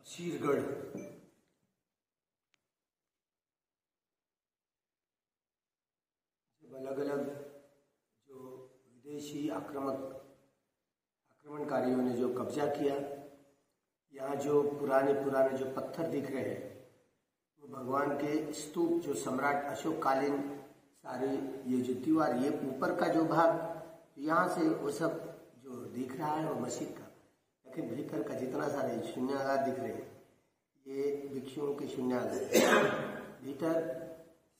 शीरगढ़ जब अलग अलग जो विदेशी आक्रमणकारियों ने जो कब्जा किया, यहाँ जो पुराने पुराने जो पत्थर दिख रहे हैं वो भगवान के स्तूप, जो सम्राट अशोककालीन सारे ये जो दीवार, ये ऊपर का जो भाग यहाँ से वो सब जो दिख रहा है वो मस्जिद का, लेकिन भीतर का जितना सारे शून्यागार दिख रहे हैं ये भिक्षुओं के शून्यागार। भीतर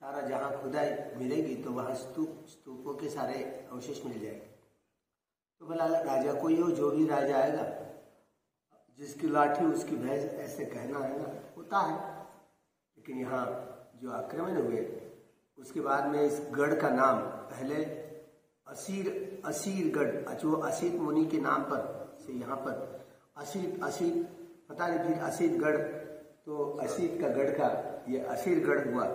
सारा जहाँ खुदाई मिलेगी तो वहाँ स्तूपों के सारे अवशेष मिल जाएंगे। तो भला राजा कोई हो, जो भी राजा आएगा, जिसकी लाठी उसकी भैंस, ऐसे कहना है ना, होता है। लेकिन यहाँ जो आक्रमण हुए उसके बाद में इस गढ़ का नाम पहले असीरगढ़, जो असीत मुनि के नाम पर से यहाँ पर असीत पता नहीं, फिर असीतगढ़, तो असीत का गढ़ का ये असीरगढ़ हुआ।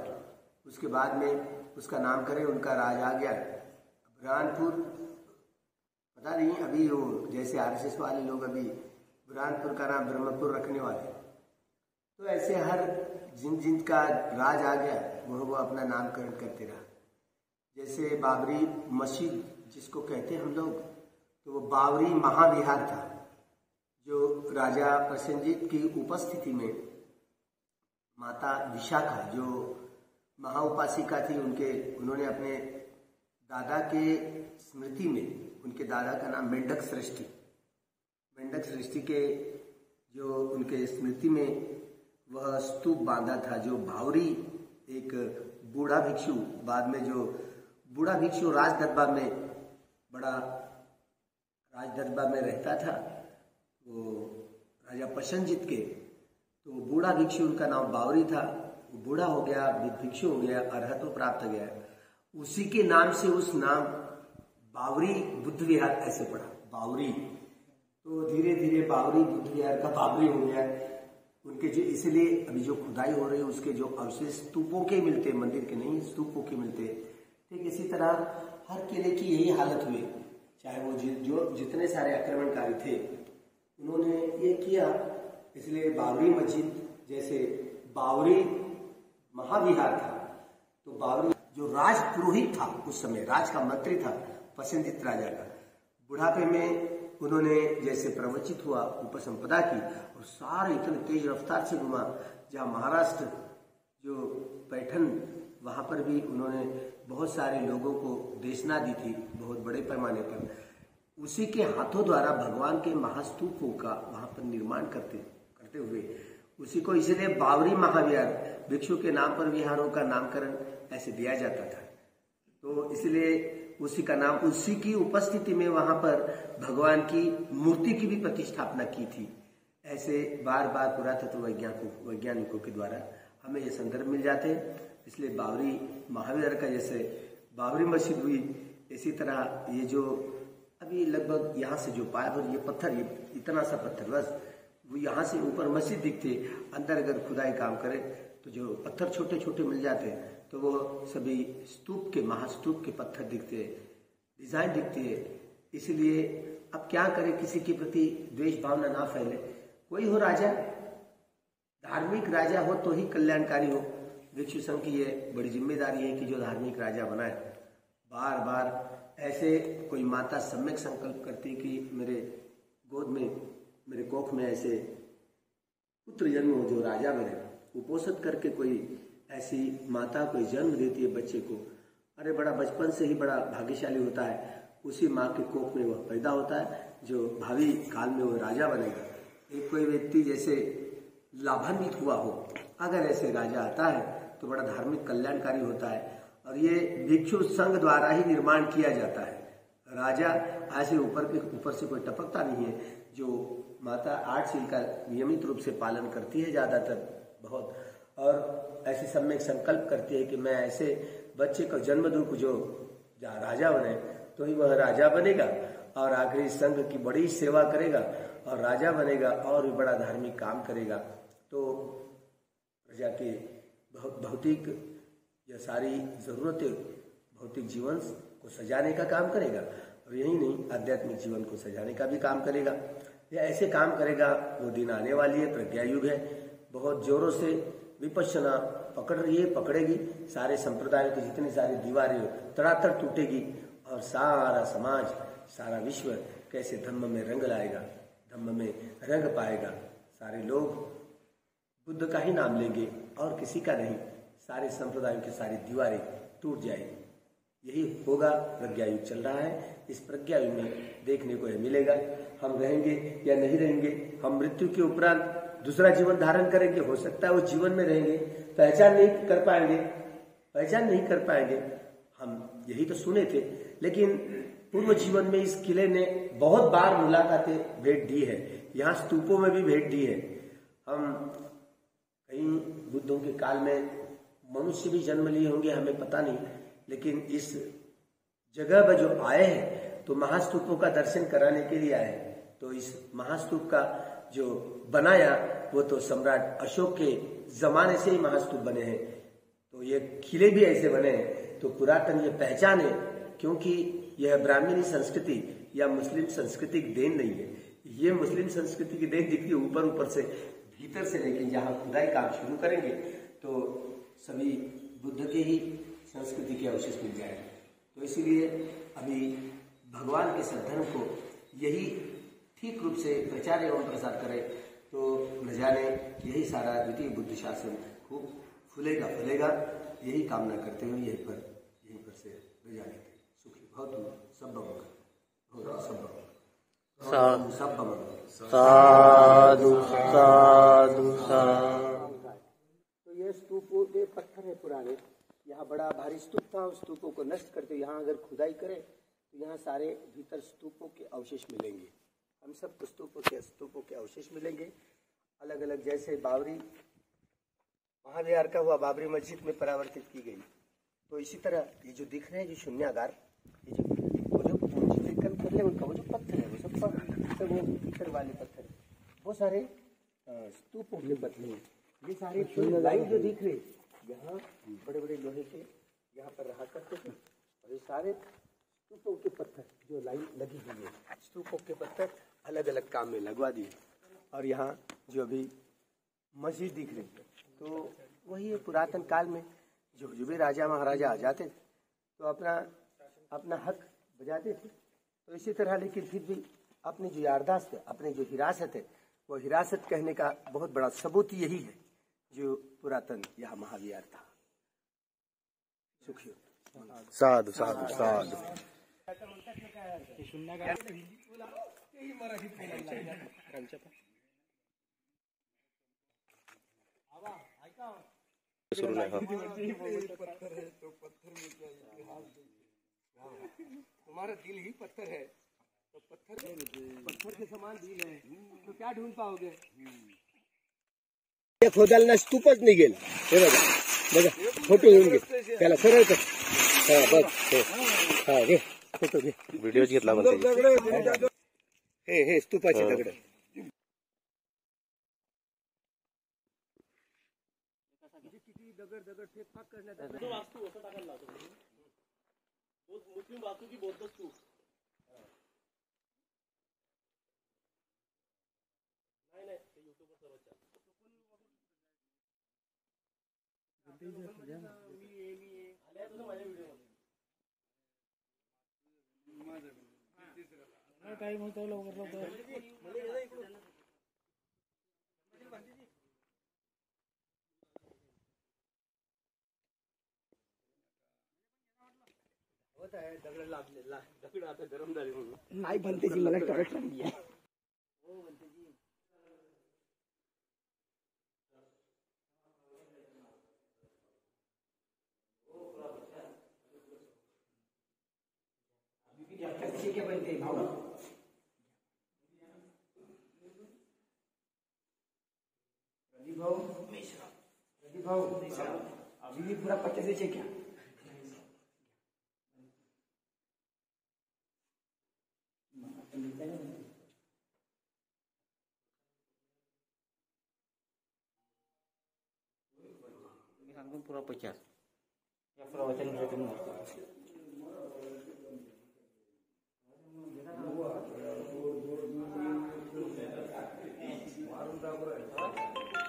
उसके बाद में उसका नामकरण उनका राज आ गया बुरहानपुर। पता नहीं अभी वो जैसे आरएसएस वाले लोग अभी बुरहानपुर का नाम ब्रह्मपुर रखने वाले, तो ऐसे हर जिन का राज आ गया वो अपना नामकरण करते रहा। जैसे बाबरी मस्जिद जिसको कहते हैं हम लोग, तो वो बाबरी महाविहार था, जो राजा प्रसेनजीत की उपस्थिति में माता विशाखा जो महाउपासिका थी, उन्होंने अपने दादा के स्मृति में, उनके दादा का नाम मेंढक सृष्टि के जो उनके स्मृति में वह स्तूप बांधा था। जो भावरी एक बूढ़ा भिक्षु, बाद में जो बूढ़ा भिक्षु राजदरबार में रहता था, वो राजा प्रसेनजीत के, तो बूढ़ा भिक्षु उनका नाम बावरी था। वो बूढ़ा हो गया, भिक्षु हो गया, अरहत्व प्राप्त हो गया, उसी के नाम से उस नाम बावरी बुद्ध विहार ऐसे पड़ा, बावरी। तो धीरे धीरे बावरी बुद्ध विहार का बावरी हो गया उनके। जो इसलिए अभी जो खुदाई हो रही है उसके जो अवशेष स्तूपों के मिलते, मंदिर के नहीं, स्तूपों के मिलते। ठीक इसी तरह हर किले की यही हालत हुई, चाहे वो जो जितने सारे आक्रमणकारी थे उन्होंने ये किया। इसलिए बावरी मस्जिद, जैसे बावरी महाविहार था, तो बावरी जो राज पुरोहित था उस समय, राज का मंत्री था प्रसेनजीत राजा का, बुढ़ापे में उन्होंने जैसे प्रवचित हुआ उपसंपदा की, और सारे इतने तेज रफ्तार से घुमा। जहाँ महाराष्ट्र जो पैठन, वहां पर भी उन्होंने बहुत सारे लोगों को देशना दी थी बहुत बड़े पैमाने पर। उसी के हाथों द्वारा भगवान के महास्तूपों का वहां पर निर्माण करते हुए उसी को इसलिए बावरी महाविहार, भिक्षु के नाम पर विहारों का नामकरण ऐसे दिया जाता था। तो इसलिए उसी का नाम, उसी की उपस्थिति में वहां पर भगवान की मूर्ति की भी प्रतिष्ठापना की थी। ऐसे बार बार पुरातत्व वैज्ञानिकों के द्वारा हमें ये संदर्भ मिल जाते हैं। इसलिए बावरी महाविहार का जैसे बाबरी मस्जिद हुई, इसी तरह ये जो अभी लगभग यहाँ से जो पाया ये पत्थर, ये इतना सा पत्थर, बस वो यहाँ से ऊपर मस्जिद दिखते, अंदर अगर खुदाई काम करे तो जो पत्थर छोटे छोटे मिल जाते हैं, तो वो सभी स्तूप के, महास्तूप के पत्थर दिखते, डिजाइन दिखती है। इसलिए अब क्या करें, किसी के प्रति द्वेष भावना ना फैले। कोई हो राजा, धार्मिक राजा हो तो ही कल्याणकारी हो। भिक्षु संघ की ये बड़ी जिम्मेदारी है कि जो धार्मिक राजा बनाए। बार बार ऐसे कोई माता सम्यक संकल्प करती कि मेरे गोद में, मेरे कोख में ऐसे पुत्र जन्म हो जो राजा बने, कुपोषित करके कोई ऐसी माता कोई जन्म देती है बच्चे को, अरे बड़ा बचपन से ही बड़ा भाग्यशाली होता है। उसी माँ के कोख में वह पैदा होता है जो भावी काल में वो राजा बनेगा। एक कोई व्यक्ति जैसे लाभान्वित हुआ हो, अगर ऐसे राजा आता है तो बड़ा धार्मिक कल्याणकारी होता है। और ये भिक्षु संघ द्वारा ही निर्माण किया जाता है। राजा ऐसे ऊपर से कोई टपकता नहीं है। जो माता 8 शील का नियमित रूप से पालन करती है ज्यादातर बहुत, और ऐसे सम्यक संकल्प करती है कि मैं ऐसे बच्चे को जन्म दूं जो राजा बने, तो ही वह राजा बनेगा और आखिरी संघ की बड़ी सेवा करेगा और राजा बनेगा और भी बड़ा धार्मिक काम करेगा। तो प्रजा के भौतिक या सारी जरूरतें, भौतिक जीवन को सजाने का काम करेगा, और यही नहीं आध्यात्मिक जीवन को सजाने का भी काम करेगा। या ऐसे काम करेगा, वो दिन आने वाली है, प्रज्ञा युग है। बहुत जोरों से विपश्यना पकड़ रही है, पकड़ेगी, सारे संप्रदायों की जितनी सारी दीवारें तड़ातड़ टूटेगी और सारा समाज, सारा विश्व कैसे धम्म में रंग लाएगा, धम्म में रंग पाएगा। सारे लोग बुद्ध का ही नाम लेंगे और किसी का नहीं, सारे संप्रदायों की सारी दीवारें टूट जाएगी। यही होगा, प्रज्ञा युग चल रहा है। इस प्रज्ञा युग में देखने को मिलेगा, हम रहेंगे या नहीं रहेंगे, हम मृत्यु के उपरांत दूसरा जीवन धारण करेंगे, हो सकता है वो जीवन में रहेंगे, पहचान नहीं कर पाएंगे। हम यही तो सुने थे, लेकिन पूर्व जीवन में इस किले ने बहुत बार मुलाकातें भेंट दी है, यहाँ स्तूपों में भी भेंट दी है। हम कई बुद्धों के काल में मनुष्य भी जन्म लिए होंगे, हमें पता नहीं, लेकिन इस जगह पर जो आए हैं तो महास्तूपों का दर्शन कराने के लिए आए हैं। तो इस महास्तूप का जो बनाया वो तो सम्राट अशोक के जमाने से ही महास्तूप बने हैं। तो ये किले भी ऐसे बने हैं, तो पुरातन ये पहचान है, क्योंकि यह ब्राह्मणी संस्कृति या मुस्लिम संस्कृति की देन नहीं है। ये मुस्लिम संस्कृति की देन दिखती है ऊपर से, भीतर से, लेकिन जहाँ खुदाई काम शुरू करेंगे तो सभी बुद्ध के ही संस्कृति के अवशेष मिल जाएंगे। तो इसीलिए अभी भगवान के सद्धर्म को यही ठीक रूप से प्रचार एवं प्रसार करें तो न जाने यही सारा द्वितीय बुद्ध शासन खूब फूलेगा। यही कामना करते हुए यहीं पर से रजा लेते हैं। सुखी भवतु सब्बम मंगलम, सब्बम साधु साधु साधु। तो ये स्तूपों के पत्थर है पुराने, यहाँ बड़ा भारी स्तूप था, उस स्तूपों को नष्ट करते यहाँ अगर खुदाई करें तो यहाँ सारे भीतर स्तूपों के अवशेष मिलेंगे। हम सब स्तूपों के अवशेष मिलेंगे अलग अलग, जैसे बाबरी महाविहार का हुआ बाबरी मस्जिद में परावर्तित की गई। तो इसी तरह ये जो दिख रहे हैं, जो शून्यागार, ये जो चित्रण कर ले, उनका वो जो पत्थर है, वो सब वो भीतर वाले पत्थर, वो सारे स्तूपों के पत्थर हैं। ये सारे लाइन जो दिख रहे यहाँ बड़े बड़े लोहे के यहाँ पर रहा करते थे, और ये सारे स्तूपों के पत्थर जो लाइन लगी हुई है, स्तूपों के पत्थर अलग अलग काम में लगवा दिए। और यहाँ जो अभी मस्जिद दिख रही है, तो वही है पुरातन काल में जो भी राजा महाराजा आ जाते थे तो अपना हक बजाते थे। तो इसी तरह, लेकिन फिर भी अपनी जो यारदाश्त है, अपनी जो हिरासत है, वो हिरासत कहने का बहुत बड़ा सबूत यही है जो पुरातन यह महाविहार था। सुखी साधु साधु साधु। सुरू नाही पत्थर है तो पत्थर में क्या, तुम्हारा दिल ही पत्थर है तो पत्थर के समान दिल है तो क्या ढूंढ पाओगे। खोदायला स्तूपच निघेल, हे बघा बघा, फोटो घेऊन घे त्याला सरळ कर, हा बघ, हा घे फोटो घे, व्हिडिओ घेतला म्हणते हे स्तूपाचे दगड। किती दगड फेकफाक करण्यात आला, वास्तू असं टाकायला लावतो, मुस्लिम वास्तू की बौद्ध स्तूप। नाही ते युट्यूबवर सर्वच टाइम होतो लवकर होता है। दगड लागलेला, दगड आता गरम झाले म्हणून नाही बनते जी, मला टॉयलेट लागली आहे। हो बनते जी, क्या बनते भाव प्रदीप भाव अभी पूरा 50 क्या पूरा 50 या प्रवचन भेटून हाँ?